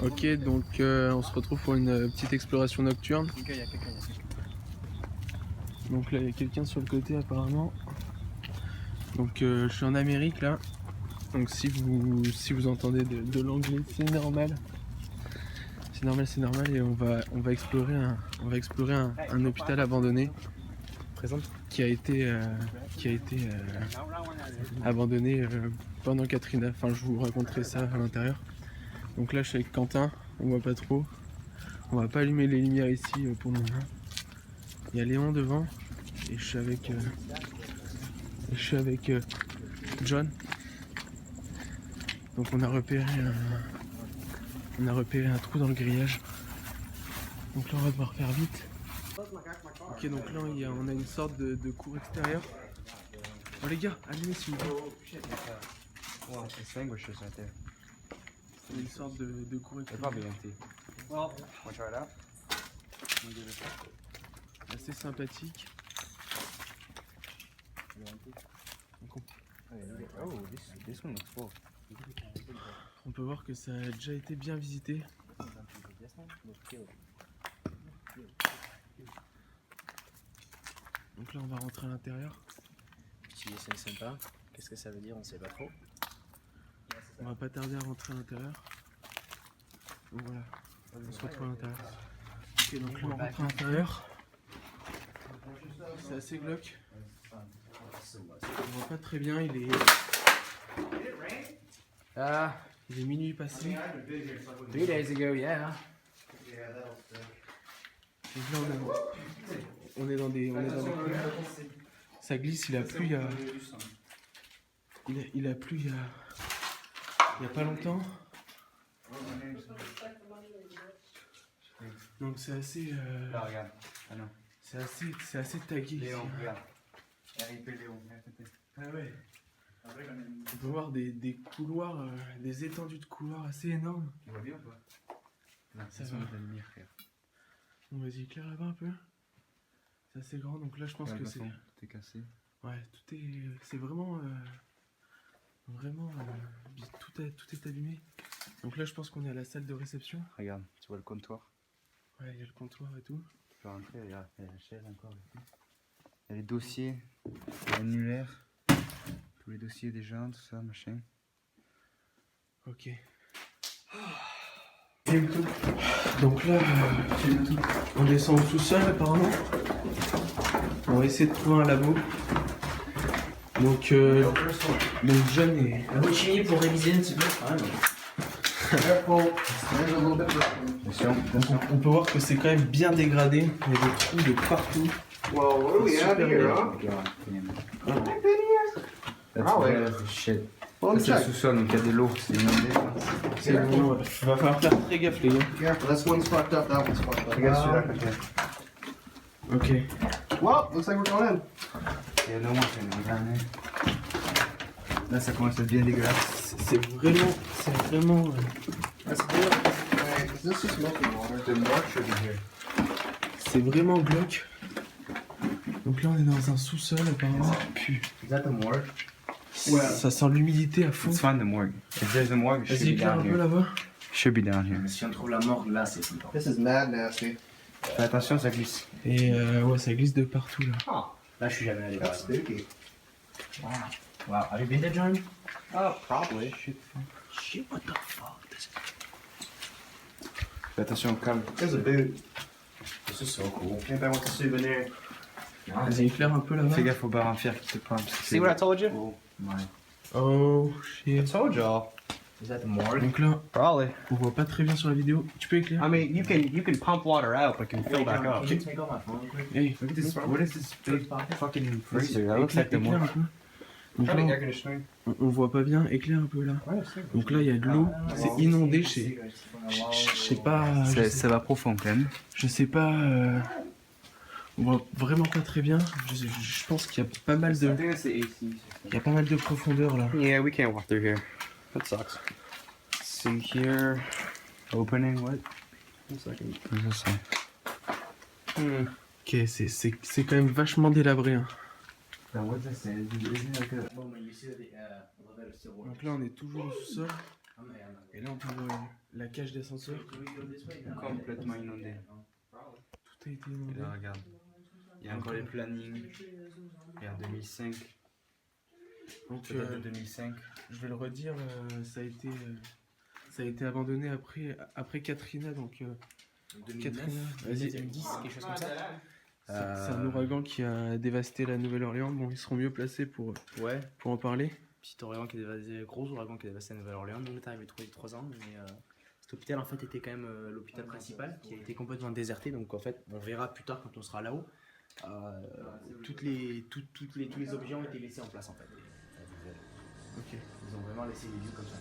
Ok, donc on se retrouve pour une petite exploration nocturne. Donc là il y a quelqu'un sur le côté apparemment. Donc je suis en Amérique là. Donc si vous entendez de l'anglais, c'est normal. C'est normal et on va explorer un hôpital abandonné qui a été abandonné pendant Katrina. Enfin je vous raconterai ça à l'intérieur. Donc là je suis avec Quentin, on voit pas trop. On va pas allumer les lumières ici pour le moment. Il y a Léon devant et je suis avec John. Donc on a repéré un trou dans le grillage. Donc là on va devoir faire vite. Ok, donc là on a une sorte de cour extérieure. Oh les gars, allumez s'il vous plaît. C'est une sorte de cour extérieure. Assez sympathique. On peut voir que ça a déjà été bien visité. Donc là on va rentrer à l'intérieur. C'est sympa. Qu'est-ce que ça veut dire? On sait pas trop. On va pas tarder à rentrer à l'intérieur. Donc voilà, on se retrouve à l'intérieur. Ok, donc là on rentre à l'intérieur. C'est assez glauque. On voit pas très bien, il est minuit passé. 3 days ago, yeah. Donc là on est dans des couloirs. Ça glisse, il a plu il a plu il y a pas longtemps. Donc c'est assez c'est assez tagué ici. Ah ouais. On peut voir des couloirs, des étendues de couloirs assez énormes. Tu vois bien ou pas? Ça va. Bon, vas-y, éclaire là-bas un peu. C'est assez grand, donc là je pense que c'est... Tout est cassé. Ouais, c'est vraiment... tout est allumé. Donc là je pense qu'on est à la salle de réception. Regarde, tu vois le comptoir. Ouais, il y a le comptoir et tout. Tu peux rentrer, regarde, il y a la chaise encore. Il y a les dossiers, l'annulaire, tous les dossiers des gens, tout ça, machin. Ok. Donc là, on descend au sous-sol apparemment. On va essayer de trouver un labo. Donc John est... Un peu chimie pour réviser un petit peu. Donc on peut voir que c'est quand même bien dégradé. Il y a des trous de partout. Well, what do we have here, huh? That's shit. Well, Ça, c'est let me le check. sous-sol, donc il y a de l'eau, c'est inondé. C'est bon, il va falloir faire très gaffe les gars. Careful, this one's fucked up, that one's fucked up. Regarde celui-là, côté. Ok. Well, looks like we're going in. Il y a un moins, c'est une dernière. Là, ça commence à être bien dégueulasse. C'est vraiment... That's good. Hey, is this just smoking water? The morgue should be here. C'est vraiment glauque. Donc là on est dans un sous-sol apparemment. Puis Is that the morgue? ça sent l'humidité à fond. Let's find the morgue. If there's a morgue, it should Vas-y, be éclaire un down peu here. là-bas. Should be down here. Mais si on trouve la morgue là, c'est flippant. This is mad nasty. Fais attention, ça glisse. Et ouais, ça glisse de partout là. Là, je suis jamais allé That's là. spooky. Wow. Have you been there, John? Oh, probably. Shit, what the fuck? Fais attention, calme. There's a boot. This is so cool. Maybe I want a souvenir. Vas-y, éclaire un peu là-bas. Fais gaffe au bar en fer qui te prend. parce que See what I told you? Oh, my. Oh I shit. told y'all. Is that the morgue? Donc là, Probably. on voit pas très bien sur la vidéo. Tu peux éclairer? I mean, you can pump water out, but it can fill back up. Can you take off my phone real quick? Hey, Look at this. What is this big fucking freezer? That éclaire, looks like the éclaire un morgue. peu. Donc Turn the là, air conditioning. on voit pas bien. Éclaire un peu là. Donc là, il y a de l'eau. C'est inondé chez... Je sais pas... Ça va profond quand même. Je sais pas... On voit vraiment pas très bien. Je pense qu'il y a pas mal de... Il y a pas mal de profondeur là. Yeah, we can't walk through here. That sucks. See here. Opening, what? 1 second. What does that say? Ok, c'est quand même vachement délabré. Hein. Now, what does that say? Isn't it like a... Well, when you see the elevator still working. Donc là, on est toujours au sous-sol. Et là on peut voir la cage d'ascenseur. Complètement inondé. Tout a été Et inondé. là, regarde. Il y a encore les plannings. Regarde, 2005. Donc Ça date de 2005. je vais le redire, ça a été abandonné après Katrina. Donc Katrina, vas-y. 2010, quelque chose comme ça. C'est un ouragan qui a dévasté la Nouvelle-Orléans. Bon, ils seront mieux placés pour en parler. Petit ouragan qui a dévasté, gros ouragan qui a dévasté la Nouvelle-Orléans. Nous, on est arrivé 3 ans, mais cet hôpital en fait était quand même l'hôpital principal qui a été complètement déserté. Donc en fait, on verra plus tard quand on sera là-haut. Tous les objets ont été laissés en place en fait. Ok. Ils ont vraiment laissé les lieux comme ça.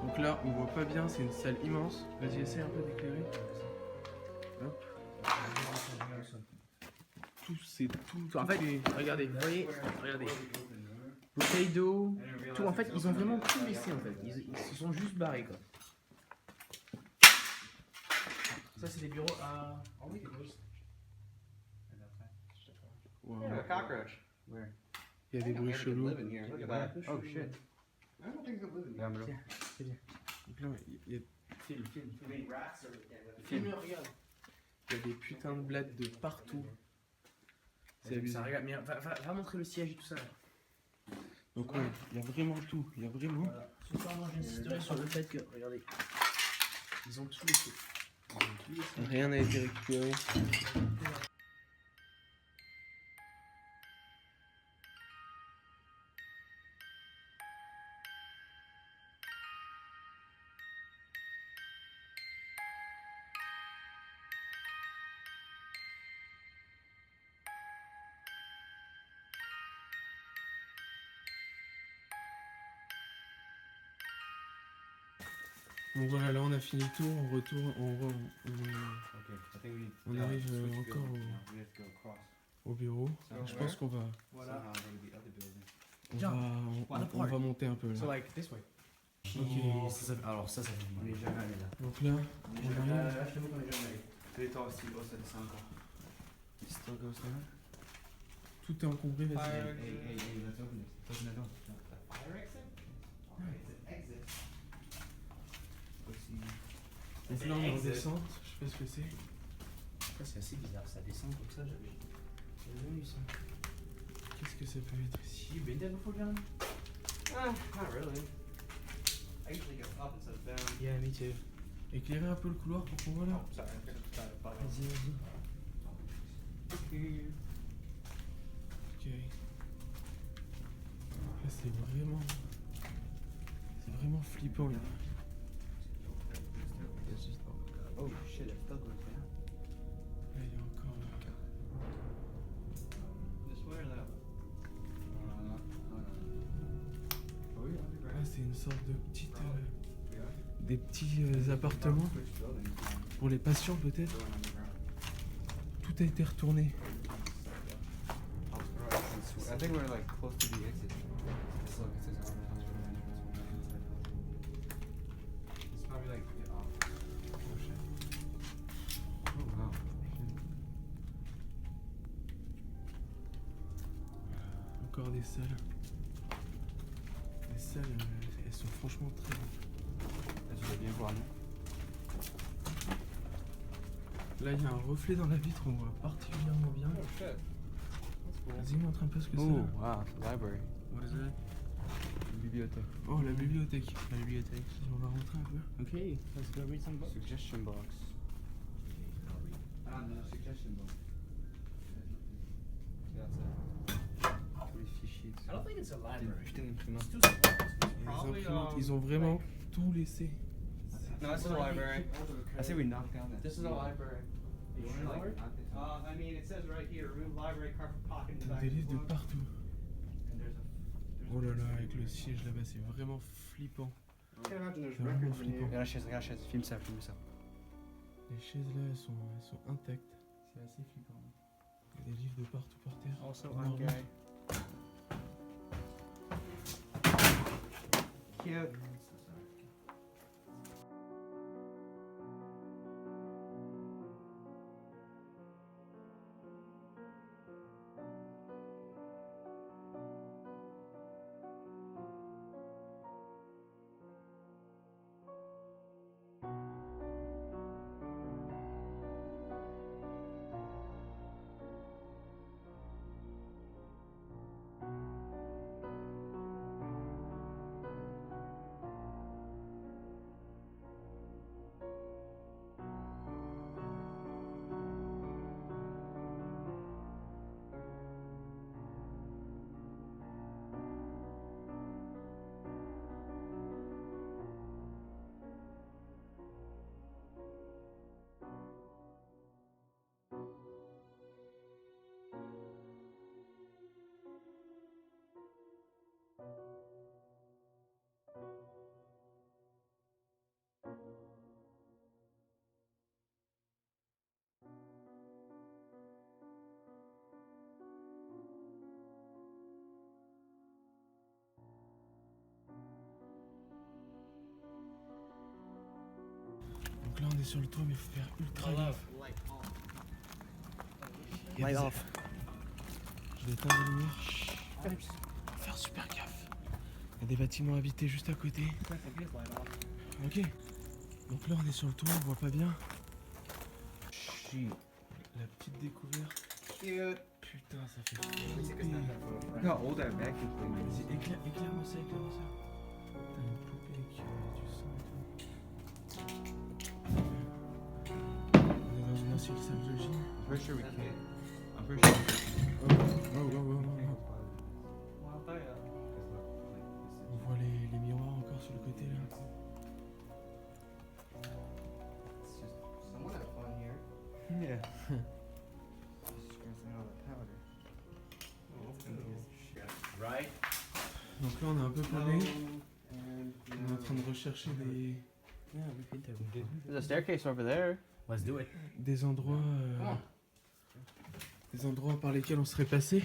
Donc là, on voit pas bien, c'est une salle immense. Vas-y, essaie un peu d'éclairer. Hop. Tout, c'est tout. En fait, regardez, vous voyez, regardez. Bouteille d'eau, tout. En fait, ils ont vraiment tout laissé en fait. Ils se sont juste barrés quoi. Ça, c'est des bureaux à. Wow. Yeah, a cockroach. Where? Il y a des bruits chelous. Live in here. Look at that. Oh shit. I don't think they live in here. Regarde-le. Donc là, il y a Filme, regarde. des putains de blattes de partout. C'est abusé. Ça, regarde, mais va montrer le siège et tout ça. Là. Donc ouais, il y a vraiment tout. Il y a vraiment. Voilà. Ce soir, moi, j'insisterai sur le fait que, regardez, ils ont tout laissé. Rien n'a été récupéré. Donc voilà, là on a fini le tour, on retourne, on arrive encore au bureau. Je pense qu'on va, Voilà. on va monter un peu là. So like this way. Ok. Alors ça fait on est jamais allé là. Donc là, on arrive. Là, je t'avoue qu'on est jamais allé. Territoire aussi, oh ça descend encore. Still goes down. Tout est encombré, vas-y. Hey, let's open it. Open the door. Fire exit? Oh, it's an exit. Aussi. Donc là on est en descente, je sais pas ce que c'est. Ça c'est assez bizarre, ça descend comme ça, j'avais jamais vu ça. Qu'est-ce que ça peut être ici? You been there before, John? Not really. I usually go up instead of down. Yeah, me too. Éclairer un peu le couloir pour qu'on voit là. Oh, sorry, I'm gonna try to follow. Vas-y, vas-y. Ok. Là c'est vraiment flippant là. Oh shit, it still goes down. Là il y a encore. This way or that way? Oh oui, Là c'est une sorte de petite, des petits appartements pour les patients peut-être. Tout a été retourné. I think we're like close to the exit. Just look, it says it's probably like oh shit. Oh wow. Encore des salles. Les salles, elles sont franchement très. Là, tu vas bien voir, non? Là, il y a un reflet dans la vitre, on voit particulièrement bien. Vas-y, montre un peu ce que c'est. Oh, Là. wow, it's a library. What is it? Bibliothèque. Oh, la bibliothèque. La bibliothèque. On va rentrer un peu. Ok, let's go read some books. Suggestion box. Ah, no, suggestion box. Tous les fichiers. I don't think it's a library. Putain d'imprimante. It's too small. It's Les probably, imprimantes, ils ont vraiment tout laissé. No, this is a library. I say we knock down that. This is a library. You wanna, like, knock this down? I mean, it says right here, remove library card from pocket in the T'as back des of the livres de book. partout. And there's a Oh là là, avec le siège là-bas, c'est vraiment flippant. I can't imagine there's C'est vraiment records in flippant. here. Regarde la chaise, filme ça, filme ça. Les chaises là, elles sont intactes. C'est assez flippant. Il y a des livres de partout par terre. Also, Énorme. un guy. Cute. Donc là, on est sur le toit, mais il faut faire ultra gaffe. Il y a Light des- off. Je vais éteindre la lumière. Faut faire super gaffe. Il y a des bâtiments habités juste à côté. Ok. Donc là, on est sur le toit, on voit pas bien. Shit. La petite découverte. Cute. Putain, ça fait Look flipper. how old that vacuum thing is. Vas-y, éclaire-moi ça, éclaire-moi ça. T'as une poupée avec du sang et tout. On est dans une ancienne salle de gym. I'm pretty sure we can't. I'm pretty sure we can't. Oh. Well, I'll tell ya. On voit les miroirs encore sur le côté là. Someone had fun here. Yeah. Scratching all the powder. Right? Donc là on est un peu paumé. And On est en train de rechercher Yeah, we've been there. There's a staircase over there. Let's do it. des endroits par lesquels on serait passé.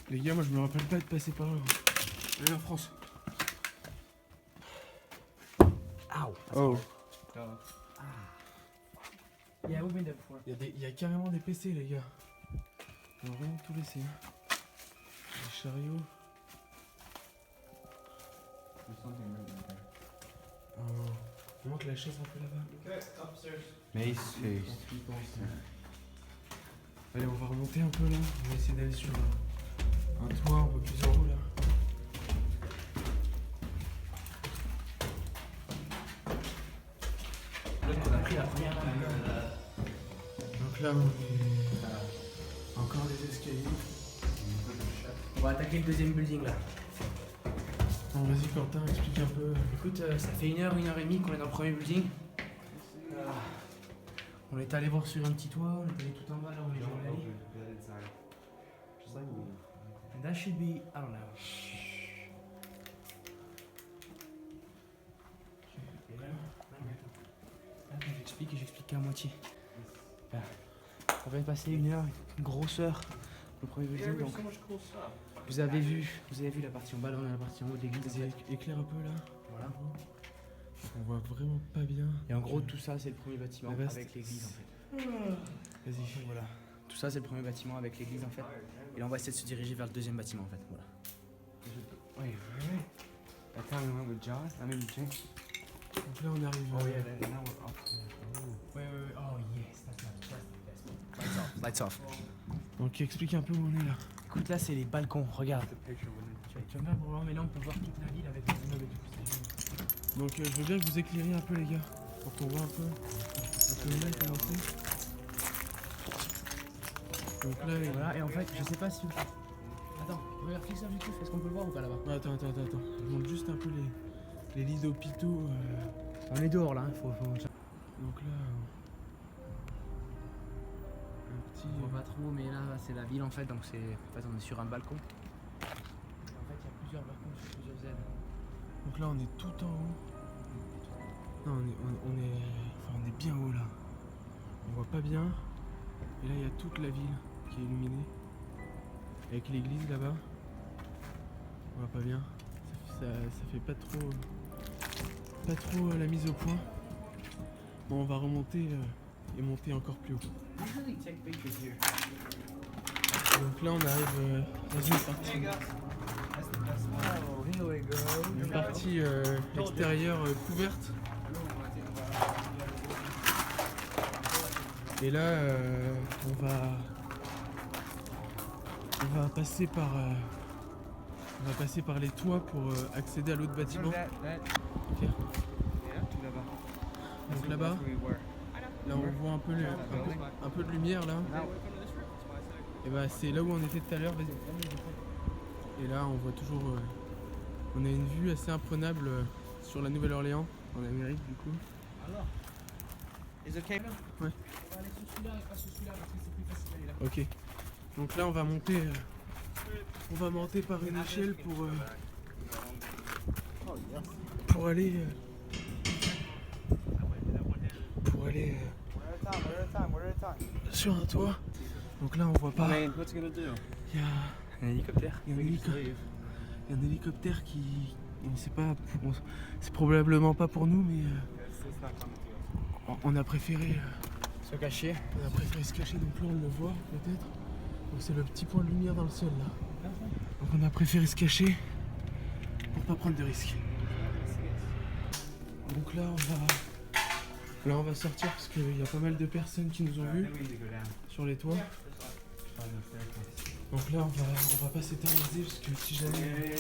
Les gars, moi je me rappelle pas être passé par là. Allez en France. Ow. Oh. Yeah, we've been there before. Il y a carrément des PC les gars. Ils ont vraiment tout laissé. Les chariots. There's something right there. Oh. On monte la chaise un peu là-bas. okay, upstairs. Mace C'est flippant, ça. Allez, on va remonter un peu là. On va essayer d'aller sur un toit un peu plus en haut là. On a pris la première main. Donc là, on est encore des escaliers. On va attaquer le deuxième building là. Bon, vas-y Quentin, explique un peu. Écoute, ça fait 1 heure, 1 heure et demie qu'on est dans le premier building. On est allé voir sur un petit toit, on est allé tout en bas là où les gens allaient. And that should be, I don't know. Attends, j'explique qu'à moitié. Voilà. On vient de passer 1 heure, une grosse heure, le premier building. Donc, So much cool stuff. vous avez vu la partie en bas, là on est à la partie en haut de l'église. Vas-y, éclaire un peu là. Voilà. On voit vraiment pas bien. Et en gros, tout ça, c'est le premier bâtiment La vaste. avec l'église en fait. Vas-y. Voilà. Tout ça, c'est le premier bâtiment avec l'église en fait. Et là, on va essayer de se diriger vers le deuxième bâtiment en fait. Voilà. Wait, really? That time we went with Josh? I mean, James? Donc là on arrive. Oh yeah, then now we're up. Wait. Oh yes, that's the best. Lights off. Donc explique un peu où on est là. Écoute, là c'est les balcons, regarde. Tu vas bien pour voir, mais là on peut voir toute la ville avec les immeubles et tout. C'est génial. Donc je veux bien que vous éclairiez un peu les gars, pour qu'on voit un peu mieux comment c'est. Donc là, Et voilà, et en fait, je sais pas si. Attends, regarde, fixe l'objectif, est-ce qu'on peut le voir ou pas là-bas? Attends. Je montre juste un peu les lits d'hôpitaux. On est dehors là, faut. Donc là, un petit. On voit pas trop, mais là c'est la ville en fait, donc c'est. En fait, on est sur un balcon. En fait, il y a plusieurs balcons sur plusieurs ailes. Donc là, on est tout en haut. Non, on est bien haut là. On voit pas bien. Et là, il y a toute la ville qui est illuminée. Avec l'église là-bas. On voit pas bien. Ça fait pas trop la mise au point. Bon, on va remonter et monter encore plus haut. Usually take pictures here. Donc là, on arrive dans une partie. Oh, here we go. Une partie extérieure couverte. Et là, on va passer par les toits pour accéder à l'autre bâtiment. Ok. Yeah, tout là-bas. Donc là-bas, là on voit un peu de lumière là. Et bah c'est là où on était tout à l'heure. Vas-y. Et là on voit toujours, on a une vue assez imprenable sur la Nouvelle-Orléans, en Amérique du coup. Alors, is it okay? Ouais. On va aller sur celui-là et pas sur celui-là parce que c'est plus facile d'aller là. Ok. Donc là on va monter par une échelle pour aller sur un toit. Donc là on voit pas. What's it gonna do? Il y a Un hélicoptère. un hélicoptère qui. C'est probablement pas pour nous, mais on a préféré Se cacher. se cacher. Donc là on le voit peut-être. Donc c'est le petit point de lumière dans le sol là. Donc on a préféré se cacher pour pas prendre de risques. Donc là on va sortir parce qu'il y a pas mal de personnes qui nous ont vus sur les toits. Donc là on va pas s'éterniser parce que si jamais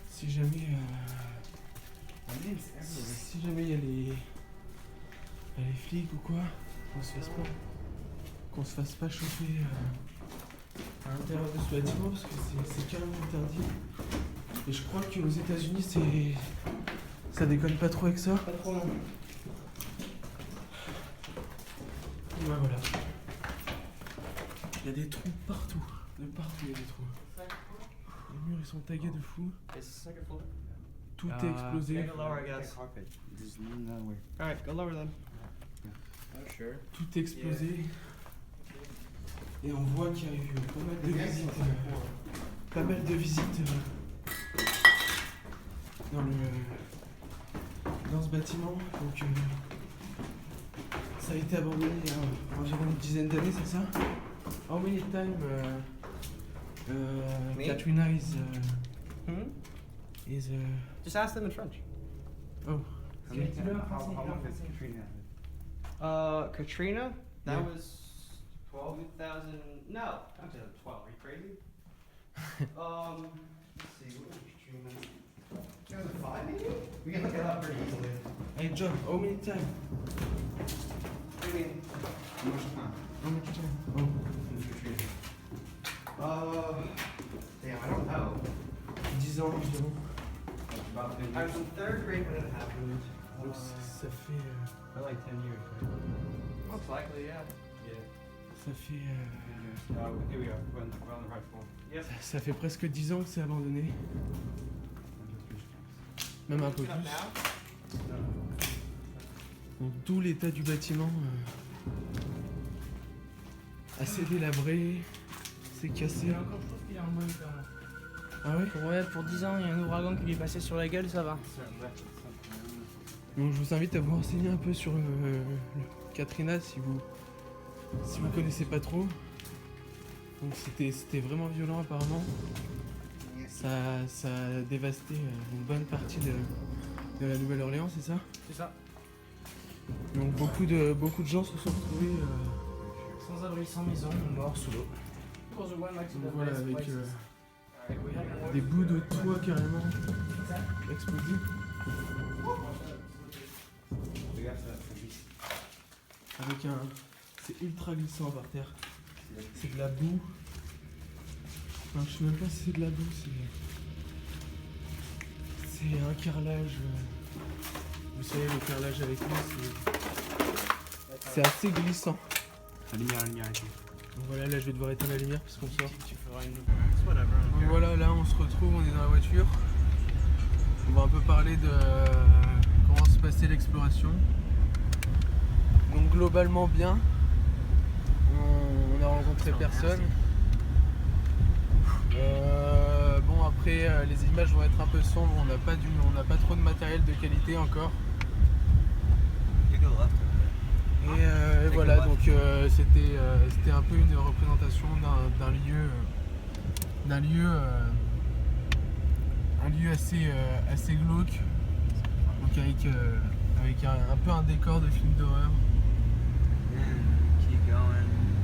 si jamais il y a les flics ou quoi, qu'on se fasse pas choper à l'intérieur de ce bâtiment parce que c'est carrément interdit. Et je crois qu'aux États-Unis ça déconne pas trop avec ça. Pas trop non. Ouais, voilà. Il y a des trous partout. De partout il y a des trous. Les murs ils sont tagués de fou. It's the second floor. Tout est explosé. Yeah, go lower, I guess. Alright, go lower then. Oh, sure. Tout est explosé. Et on voit qu'il y a eu pas mal de visites. Pas mal de visites dans ce bâtiment. Donc ça a été abandonné il y a environ une dizaine d'années, c'est ça? How many times Katrina is Just ask them in French. oh How long has Katrina happened? Katrina? That Yeah. was 2000. No, not 2012. Are you crazy? Let's see. What was Katrina? 2005 maybe? We can look it up pretty easily. hey John, how many times? I mean, How much time? damn, I don't know. 10 ans environ. I was in third grade when it happened. Donc ça fait For like 10 years, right? Most likely, yeah. ça fait Here we are. We're on the right floor. Yep. ça fait presque 10 ans que c'est abandonné. Même un peu Looking up plus. now? Donc d'où l'état du bâtiment assez délabré, c'est cassé. Il y a encore chose qu'il est en moins état. Ah ouais? Pour 10 ans, il y a un ouragan qui lui est passé sur la gueule, ça va. Donc je vous invite à vous renseigner un peu sur le Katrina si vous connaissez pas trop. Donc c'était vraiment violent apparemment. Ça a dévasté une bonne partie de la Nouvelle-Orléans, c'est ça? C'est ça. Donc beaucoup de gens se sont retrouvés Sans abri, sans maison, morts sous l'eau. donc voilà, avec des bouts de toit carrément explosés. Avec un... C'est ultra glissant par terre. C'est de la boue. Enfin, je sais même pas si c'est de la boue, c'est un carrelage. Vous savez, le carrelage avec nous, c'est assez glissant. La lumière ici. Donc voilà, là je vais devoir éteindre la lumière parce qu'on sort. Tu feras une. Whatever. Donc voilà, là on se retrouve, on est dans la voiture. On va un peu parler de comment se passait l'exploration. Donc globalement bien. On a rencontré personne. Bon après les images vont être un peu sombres, on n'a pas trop de matériel de qualité encore. Et voilà, donc c'était un peu une représentation d'un lieu assez glauque, donc avec un peu un décor de film d'horreur.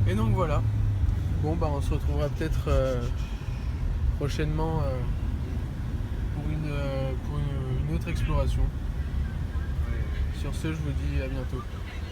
Et donc voilà. Bon bah on se retrouvera peut-être prochainement pour une autre exploration. Sur ce, je vous dis à bientôt.